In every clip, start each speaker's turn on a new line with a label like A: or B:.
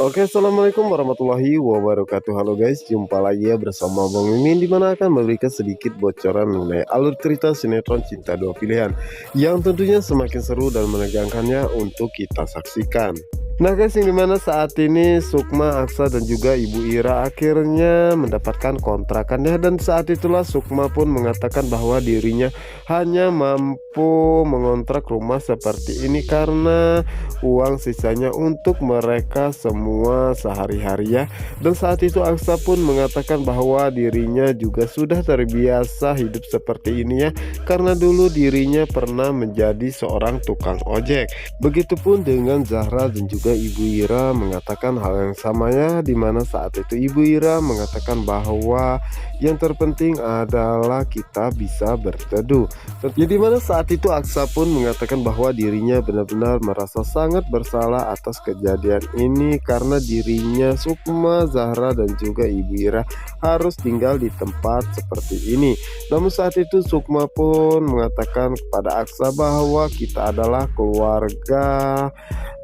A: Oke, assalamualaikum warahmatullahi wabarakatuh. Halo guys, jumpa lagi ya bersama Bang Mimin, di mana akan memberikan sedikit bocoran mengenai alur cerita sinetron Cinta Dua Pilihan yang tentunya semakin seru dan menegangkannya untuk kita saksikan. Nah guys, yang dimana saat ini Sukma, Aksa dan juga Ibu Ira akhirnya mendapatkan kontrakannya, dan saat itulah Sukma pun mengatakan bahwa dirinya hanya mampu mengontrak rumah seperti ini karena uang sisanya untuk mereka semua sehari-hari ya. Dan saat itu Aksa pun mengatakan bahwa dirinya juga sudah terbiasa hidup seperti ini ya, karena dulu dirinya pernah menjadi seorang tukang ojek. Begitupun dengan Zahra dan juga Ibu Ira mengatakan hal yang sama ya, dimana saat itu Ibu Ira mengatakan bahwa yang terpenting adalah kita bisa berteduh. Ya, dimana saat itu Aksa pun mengatakan bahwa dirinya benar-benar merasa sangat bersalah atas kejadian ini karena dirinya, Sukma, Zahra dan juga Ibu Ira harus tinggal di tempat seperti ini. Namun saat itu Sukma pun mengatakan kepada Aksa bahwa kita adalah keluarga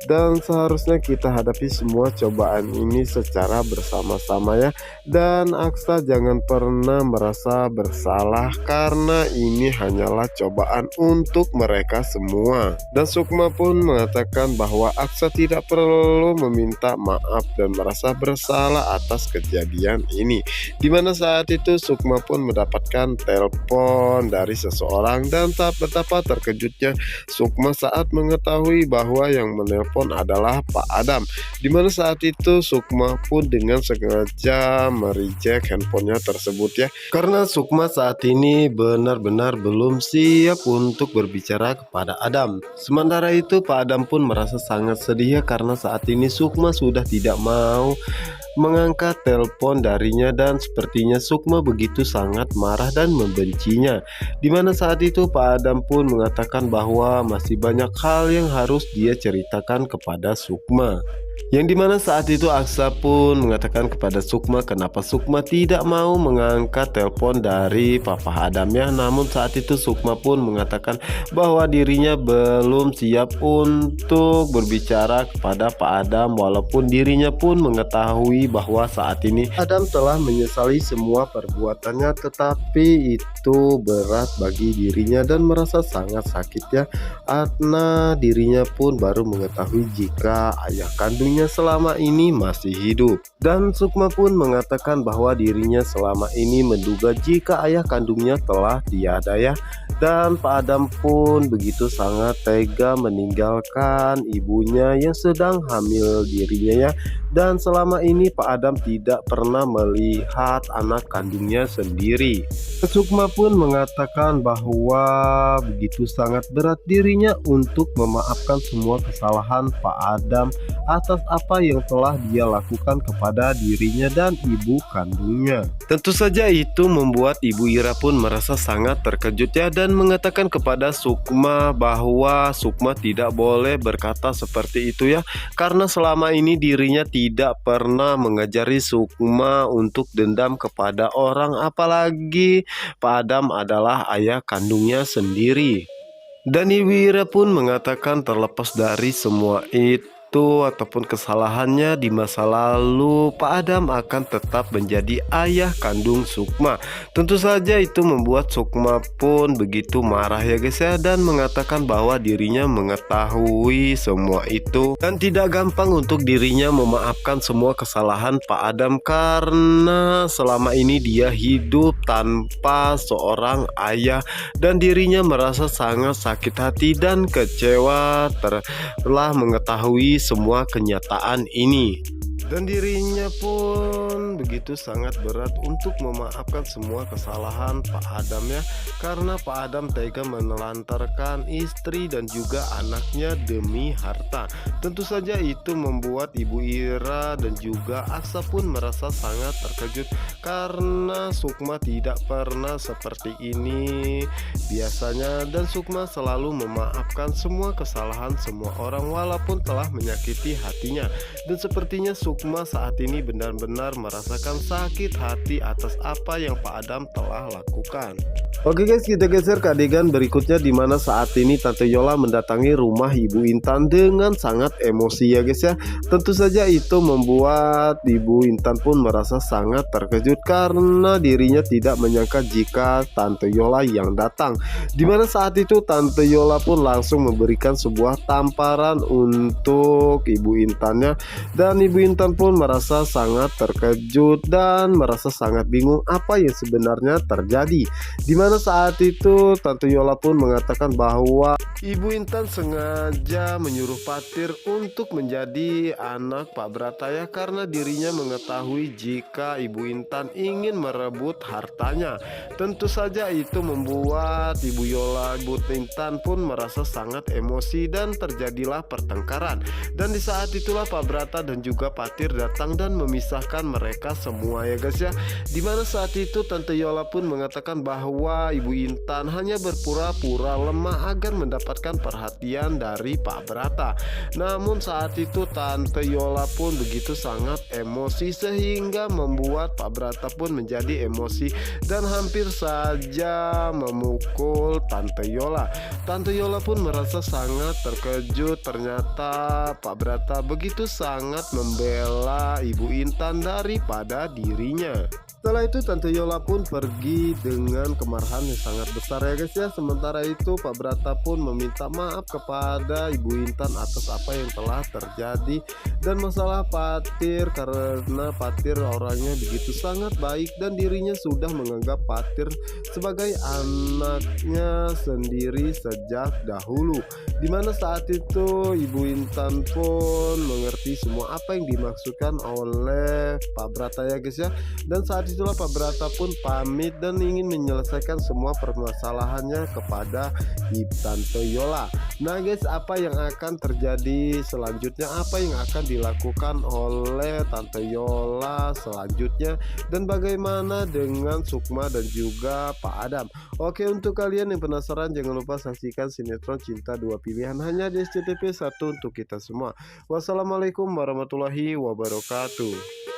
A: dan seharusnya kita hadapi semua cobaan ini secara bersama-sama ya. Dan Aksa jangan pernah merasa bersalah karena ini hanyalah cobaan untuk mereka semua. Dan Sukma pun mengatakan bahwa Aksa tidak perlu meminta maaf dan merasa bersalah atas kejadian ini. Dimana saat itu Sukma pun mendapatkan telepon dari seseorang, dan betapa terkejutnya Sukma saat mengetahui bahwa yang menelpon adalah Pak Adam. Dimana saat itu Sukma pun dengan sengaja mereject handphonenya tersebut ya, karena Sukma saat ini benar-benar belum siap untuk berbicara kepada Adam. Sementara itu Pak Adam pun merasa sangat sedih ya, karena saat ini Sukma sudah tidak mau mengangkat telepon darinya, dan sepertinya Sukma begitu sangat marah dan membencinya. Dimana saat itu Pak Adam pun mengatakan bahwa masih banyak hal yang harus dia ceritakan kepada Sukma. Yang dimana saat itu Aksa pun mengatakan kepada Sukma kenapa Sukma tidak mau mengangkat telepon dari Papa Adam ya. Namun saat itu Sukma pun mengatakan bahwa dirinya belum siap untuk berbicara kepada Pak Adam, walaupun dirinya pun mengetahui bahwa saat ini Adam telah menyesali semua perbuatannya, tetapi itu berat bagi dirinya dan merasa sangat sakit ya, karena dirinya pun baru mengetahui jika ayah kandungnya selama ini masih hidup. Dan Sukma pun mengatakan bahwa dirinya selama ini menduga jika ayah kandungnya telah tiada ya. Dan Pak Adam pun begitu sangat tega meninggalkan ibunya yang sedang hamil dirinya ya. Dan selama ini Pak Adam tidak pernah melihat anak kandungnya sendiri. Sukma pun mengatakan bahwa begitu sangat berat dirinya untuk memaafkan semua kesalahan Pak Adam atas apa yang telah dia lakukan kepada dirinya dan ibu kandungnya. Tentu saja itu membuat Ibu Ira pun merasa sangat terkejut ya, dan mengatakan kepada Sukma bahwa Sukma tidak boleh berkata seperti itu ya, karena selama ini dirinya tidak pernah mengajari Sukma untuk dendam kepada orang, apalagi Pak Adam adalah ayah kandungnya sendiri. Dan Ibu Ira pun mengatakan terlepas dari semua itu ataupun kesalahannya di masa lalu, Pak Adam akan tetap menjadi ayah kandung Sukma. Tentu saja itu membuat Sukma pun begitu marah ya guys ya, dan mengatakan bahwa dirinya mengetahui semua itu dan tidak gampang untuk dirinya memaafkan semua kesalahan Pak Adam, karena selama ini dia hidup tanpa seorang ayah dan dirinya merasa sangat sakit hati dan kecewa telah mengetahui semua kenyataan ini. Dan dirinya pun begitu sangat berat untuk memaafkan semua kesalahan Pak Adam ya, karena Pak Adam tega menelantarkan istri dan juga anaknya demi harta. Tentu saja itu membuat Ibu Ira dan juga Aksa pun merasa sangat terkejut, karena Sukma tidak pernah seperti ini biasanya, dan Sukma selalu memaafkan semua kesalahan semua orang walaupun telah menyakiti hatinya. Dan sepertinya Sukma Sukma saat ini benar-benar merasakan sakit hati atas apa yang Pak Adam telah lakukan. Oke guys, kita geser ke adegan berikutnya di mana saat ini Tante Yola mendatangi rumah Ibu Intan dengan sangat emosi ya guys ya. Tentu saja itu membuat Ibu Intan pun merasa sangat terkejut karena dirinya tidak menyangka jika Tante Yola yang datang. Dimana saat itu Tante Yola pun langsung memberikan sebuah tamparan untuk Ibu Intannya, dan Ibu Intan pun merasa sangat terkejut dan merasa sangat bingung apa yang sebenarnya terjadi. Dimana saat itu Tante Yola pun mengatakan bahwa Ibu Intan sengaja menyuruh Patir untuk menjadi anak Pak Brataya karena dirinya mengetahui jika Ibu Intan ingin merebut hartanya. Tentu saja itu membuat Ibu Intan pun merasa sangat emosi dan terjadilah pertengkaran. Dan di saat itulah Pak Brata dan juga Patir datang dan memisahkan mereka semua ya guys ya. Dimana saat itu Tante Yola pun mengatakan bahwa Ibu Intan hanya berpura-pura lemah agar mendapatkan perhatian dari Pak Brata. Namun saat itu Tante Yola pun begitu sangat emosi sehingga membuat Pak Brata pun menjadi emosi dan hampir saja memukul Tante Yola. Tante Yola pun merasa sangat terkejut, ternyata Pak Brata begitu sangat membela Ibu Intan daripada dirinya. Setelah itu Tante Yola pun pergi dengan kemarahan yang sangat besar ya guys ya. Sementara itu Pak Brata pun meminta maaf kepada Ibu Intan atas apa yang telah terjadi dan masalah Patir, karena Patir orangnya begitu sangat baik dan dirinya sudah menganggap Patir sebagai anaknya sendiri sejak dahulu. Dimana saat itu Ibu Intan pun mengerti semua apa yang dimaksudkan oleh Pak Brata ya guys ya. Dan saat itulah Pak Brata pun pamit dan ingin menyelesaikan semua permasalahannya kepada Tante Yola. Nah guys, apa yang akan terjadi selanjutnya, apa yang akan dilakukan oleh Tante Yola selanjutnya, dan bagaimana dengan Sukma dan juga Pak Adam. Oke, untuk kalian yang penasaran jangan lupa saksikan sinetron Cinta Dua Pilihan hanya di SCTV 1 untuk kita semua. Wassalamualaikum warahmatullahi wabarakatuh.